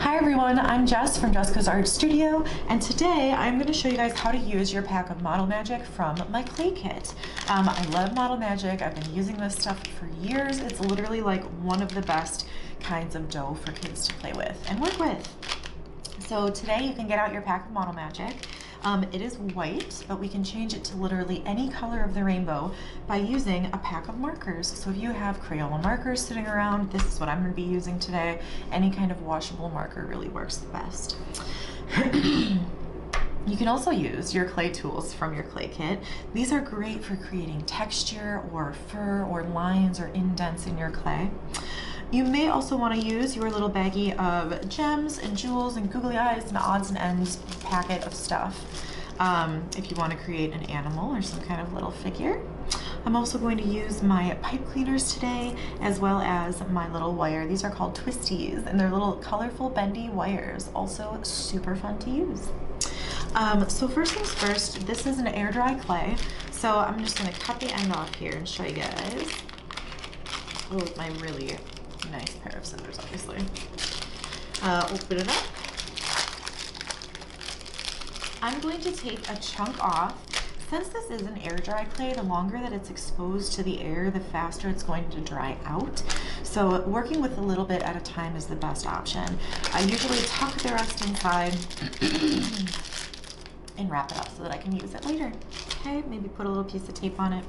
Hi everyone, I'm Jess from Jessica's Art Studio, and today I'm going to show you guys how to use your pack of Model Magic from my clay kit. I love Model Magic. I've been using this stuff for years. It's literally like one of the best kinds of dough for kids to play with and work with. So today you can get out your pack of Model Magic. It is white, but we can change it to literally any color of the rainbow by using a pack of markers. So if you have Crayola markers sitting around, this is what I'm going to be using today. Any kind of washable marker really works the best. You can also use your clay tools from your clay kit. These are great for creating texture or fur or lines or indents in your clay. You may also want to use your little baggie of gems and jewels and googly eyes and odds and ends packet of stuff if you want to create an animal or some kind of little figure. I'm also going to use my pipe cleaners today, as well as my little wire. These are called twisties, and they're little colorful bendy wires, also super fun to use. So first things first, this is an air dry clay, so I'm just going to cut the end off here and show you guys. Oh, with my really nice pair of scissors, obviously. Open it up. I'm going to take a chunk off. Since this is an air dry clay, the longer that it's exposed to the air, the faster it's going to dry out. So working with a little bit at a time is the best option. I usually tuck the rest inside and wrap it up so that I can use it later. Okay, maybe put a little piece of tape on it.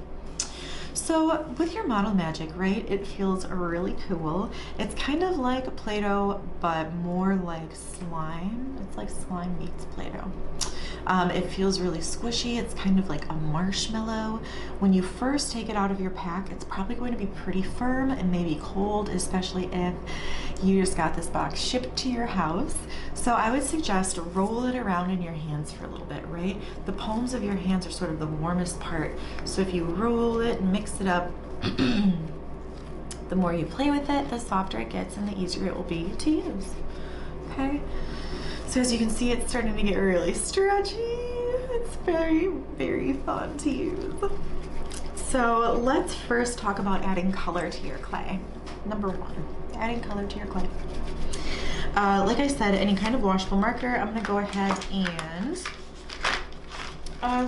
So with your Model Magic, right, it feels really cool. It's kind of like Play-Doh, but more like slime. It's like slime meets Play-Doh. It feels really squishy. It's kind of like a marshmallow. When you first take it out of your pack, it's probably going to be pretty firm and maybe cold, especially if you just got this box shipped to your house. So I would suggest roll it around in your hands for a little bit, right? The palms of your hands are sort of the warmest part. So if you roll it and mix it up, the more you play with it, the softer it gets and the easier it will be to use. Okay? So as you can see, it's starting to get really stretchy. It's very, very fun to use. So let's first talk about adding color to your clay. Number one, adding color to your clay. Like I said, any kind of washable marker, I'm gonna go ahead and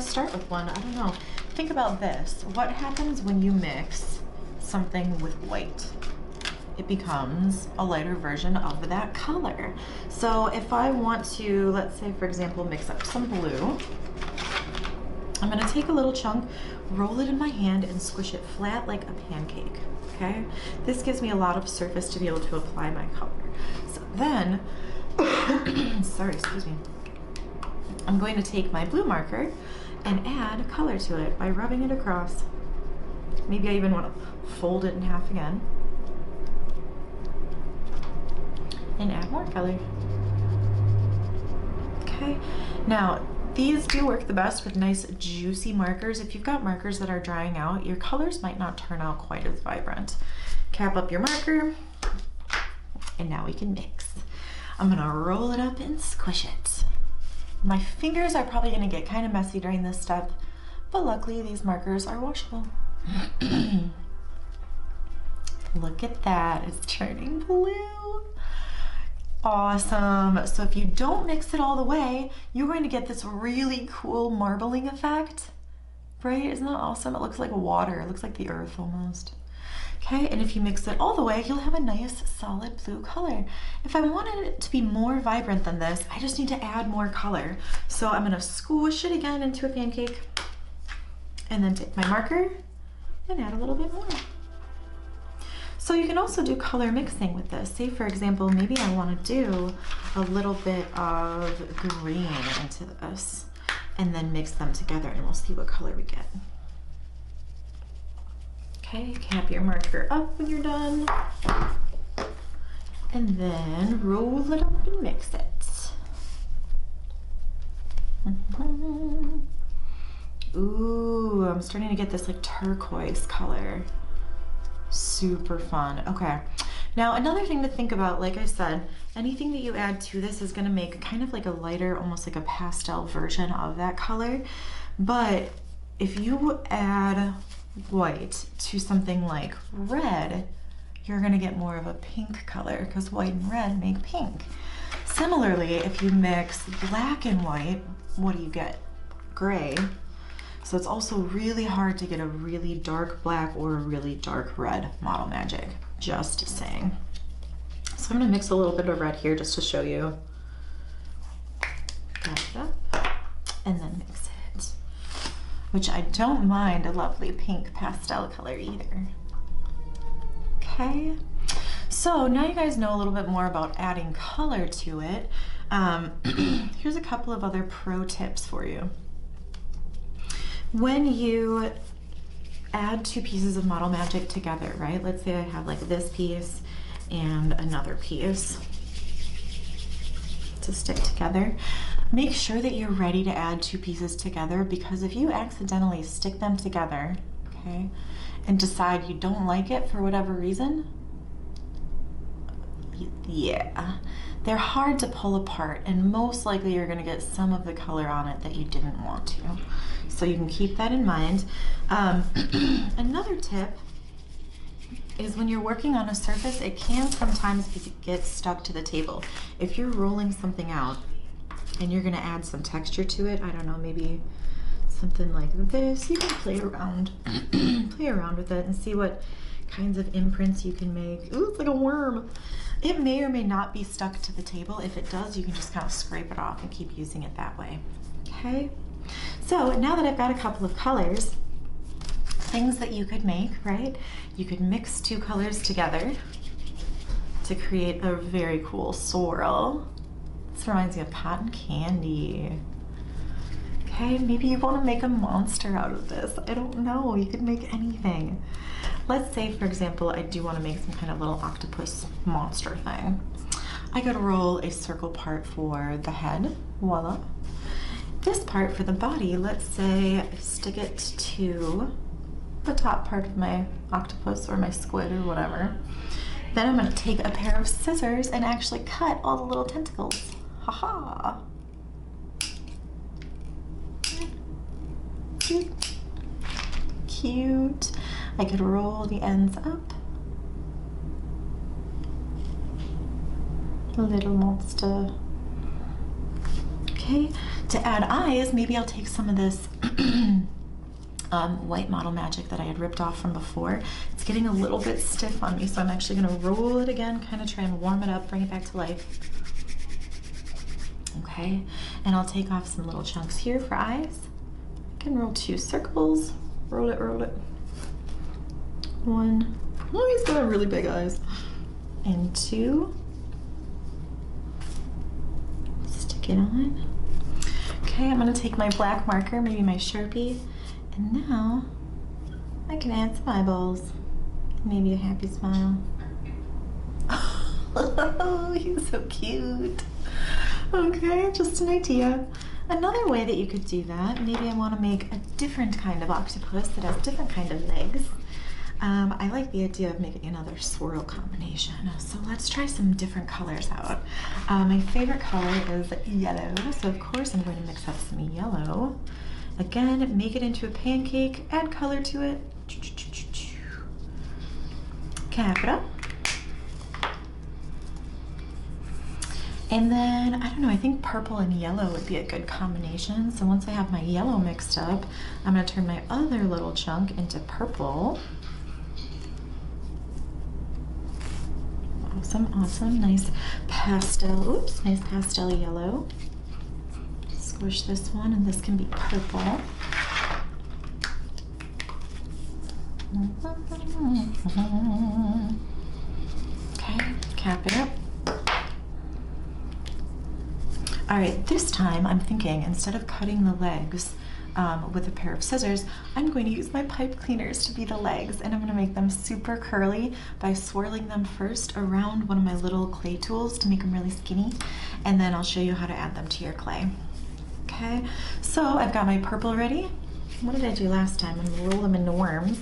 start with one. I don't know. Think about this. What happens when you mix something with white? It becomes a lighter version of that color. So if I want to, let's say for example, mix up some blue, I'm gonna take a little chunk, roll it in my hand and squish it flat like a pancake, okay? This gives me a lot of surface to be able to apply my color. So then, sorry, excuse me. I'm going to take my blue marker and add color to it by rubbing it across. Maybe I even want to fold it in half again. And add more color. Okay, now these do work the best with nice juicy markers. If you've got markers that are drying out, your colors might not turn out quite as vibrant. Cap up your marker, and now we can mix. I'm gonna roll it up and squish it. My fingers are probably gonna get kind of messy during this step, but luckily these markers are washable. Look at that, it's turning blue. Awesome. So if you don't mix it all the way, you're going to get this really cool marbling effect, right? Isn't that awesome? It looks like water. It looks like the earth almost. Okay, and if you mix it all the way, you'll have a nice solid blue color. If I wanted it to be more vibrant than this, I just need to add more color. So I'm gonna squish it again into a pancake and then take my marker and add a little bit more. So you can also do color mixing with this. Say for example, maybe I want to do a little bit of green into this and then mix them together and we'll see what color we get. Okay, cap your marker up when you're done and then roll it up and mix it. Ooh, I'm starting to get this like turquoise color. Super fun. Okay, now another thing to think about, like I said, anything that you add to this is going to make kind of like a lighter, almost like a pastel version of that color. But if you add white to something like red, you're going to get more of a pink color because white and red make pink. Similarly, if you mix black and white, what do you get? Gray. So it's also really hard to get a really dark black or a really dark red Model Magic, just saying. So I'm gonna mix a little bit of red here just to show you. Wrap it up, and then mix it. Which I don't mind a lovely pink pastel color either. Okay, so now you guys know a little bit more about adding color to it. Here's a couple of other pro tips for you. When you add two pieces of Model Magic together, right? Let's say I have like this piece and another piece to stick together. Make sure that you're ready to add two pieces together, because if you accidentally stick them together, okay, and decide you don't like it for whatever reason, yeah, they're hard to pull apart, and most likely you're gonna get some of the color on it that you didn't want to. So you can keep that in mind. Another tip is when you're working on a surface, it can sometimes get stuck to the table. If you're rolling something out and you're gonna add some texture to it, I don't know, maybe something like this, you can play around, play around with it and see what kinds of imprints you can make. Ooh, it's like a worm. It may or may not be stuck to the table. If it does, you can just kind of scrape it off and keep using it that way, okay? So now that I've got a couple of colors, things that you could make, right? You could mix two colors together to create a very cool swirl. This reminds me of cotton candy. Okay, maybe you want to make a monster out of this. I don't know, you could make anything. Let's say, for example, I do want to make some kind of little octopus monster thing. I could roll a circle part for the head, voila. This part for the body, let's say I stick it to the top part of my octopus or my squid or whatever. Then I'm going to take a pair of scissors and actually cut all the little tentacles. Haha. Cute. Cute. I could roll the ends up. A little monster. Okay, to add eyes, maybe I'll take some of this white Model Magic that I had ripped off from before. It's getting a little bit stiff on me, so I'm actually gonna roll it again, kind of try and warm it up, bring it back to life. Okay, and I'll take off some little chunks here for eyes. I can roll two circles, roll it, roll it. One, oh, he's got really big eyes. And two, stick it on. Okay, I'm gonna take my black marker, maybe my Sharpie, and now I can add some eyeballs. Maybe a happy smile. Oh, he's so cute. Okay, just an idea. Another way that you could do that, maybe I want to make a different kind of octopus that has different kind of legs. I like the idea of making another swirl combination. So let's try some different colors out. My favorite color is yellow, so of course I'm going to mix up some yellow. Again, make it into a pancake, add color to it. Cap it up. And then, I don't know, I think purple and yellow would be a good combination. So once I have my yellow mixed up, I'm gonna turn my other little chunk into purple. Awesome, awesome, nice pastel, oops, nice pastel yellow. Squish this one, and this can be purple. Okay, cap it up. All right, this time I'm thinking instead of cutting the legs with a pair of scissors, I'm going to use my pipe cleaners to be the legs, and I'm going to make them super curly by swirling them first around one of my little clay tools to make them really skinny, and then I'll show you how to add them to your clay. Okay, so I've got my purple ready. What did I do last time? I'm going to roll them into worms.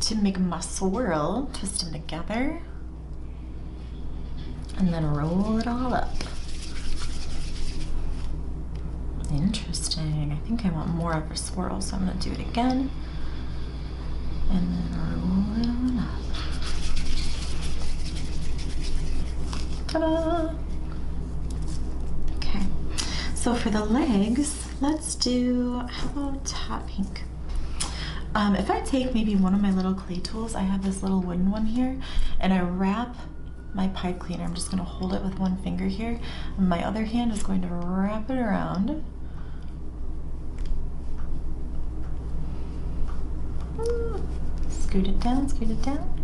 To make my swirl, twist them together, and then roll it all up. Interesting. I think I want more of a swirl, so I'm going to do it again. And then roll it on Ta-da! Okay, so for the legs, let's do, how about hot pink? If I take maybe one of my little clay tools, I have this little wooden one here, and I wrap my pipe cleaner. I'm just going to hold it with one finger here, and my other hand is going to wrap it around. Scoot it down, scoot it down.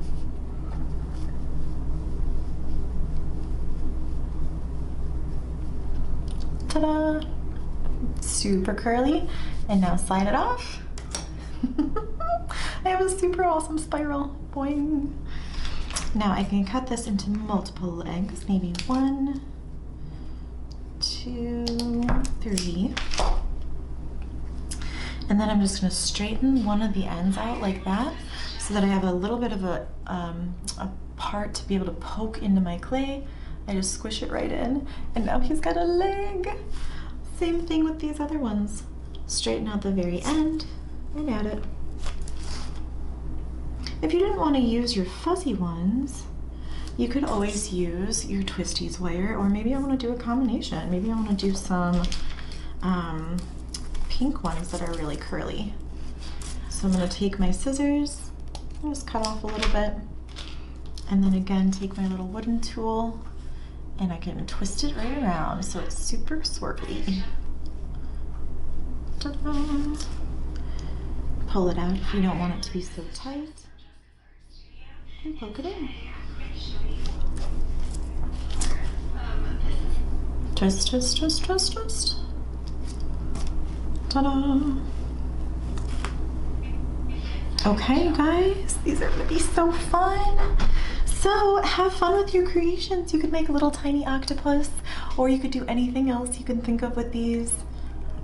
Ta-da! Super curly, and now slide it off. I have a super awesome spiral. Boing. Now I can cut this into multiple legs, maybe 1, 2, 3. And then I'm just going to straighten one of the ends out like that so that I have a little bit of a part to be able to poke into my clay. I just squish it right in, and now he's got a leg. Same thing with these other ones. Straighten out the very end and add it. If you didn't want to use your fuzzy ones, you could always use your twisties wire, or maybe I want to do a combination. Maybe I want to do some pink ones that are really curly. So I'm going to take my scissors and just cut off a little bit, and then again take my little wooden tool and I can twist it right around so it's super swirly. Ta-da! Pull it out if you don't want it to be so tight, and poke it in. Twist, twist, twist, twist, twist. Ta-da! Okay, you guys, these are gonna be so fun. So have fun with your creations. You could make a little tiny octopus, or you could do anything else you can think of with these.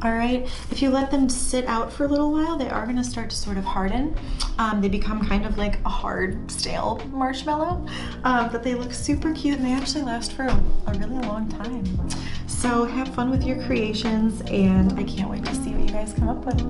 All right, if you let them sit out for a little while, they are gonna start to sort of harden. They become kind of like a hard, stale marshmallow, but they look super cute and they actually last for a really long time. So have fun with your creations, and I can't wait to see what you guys come up with.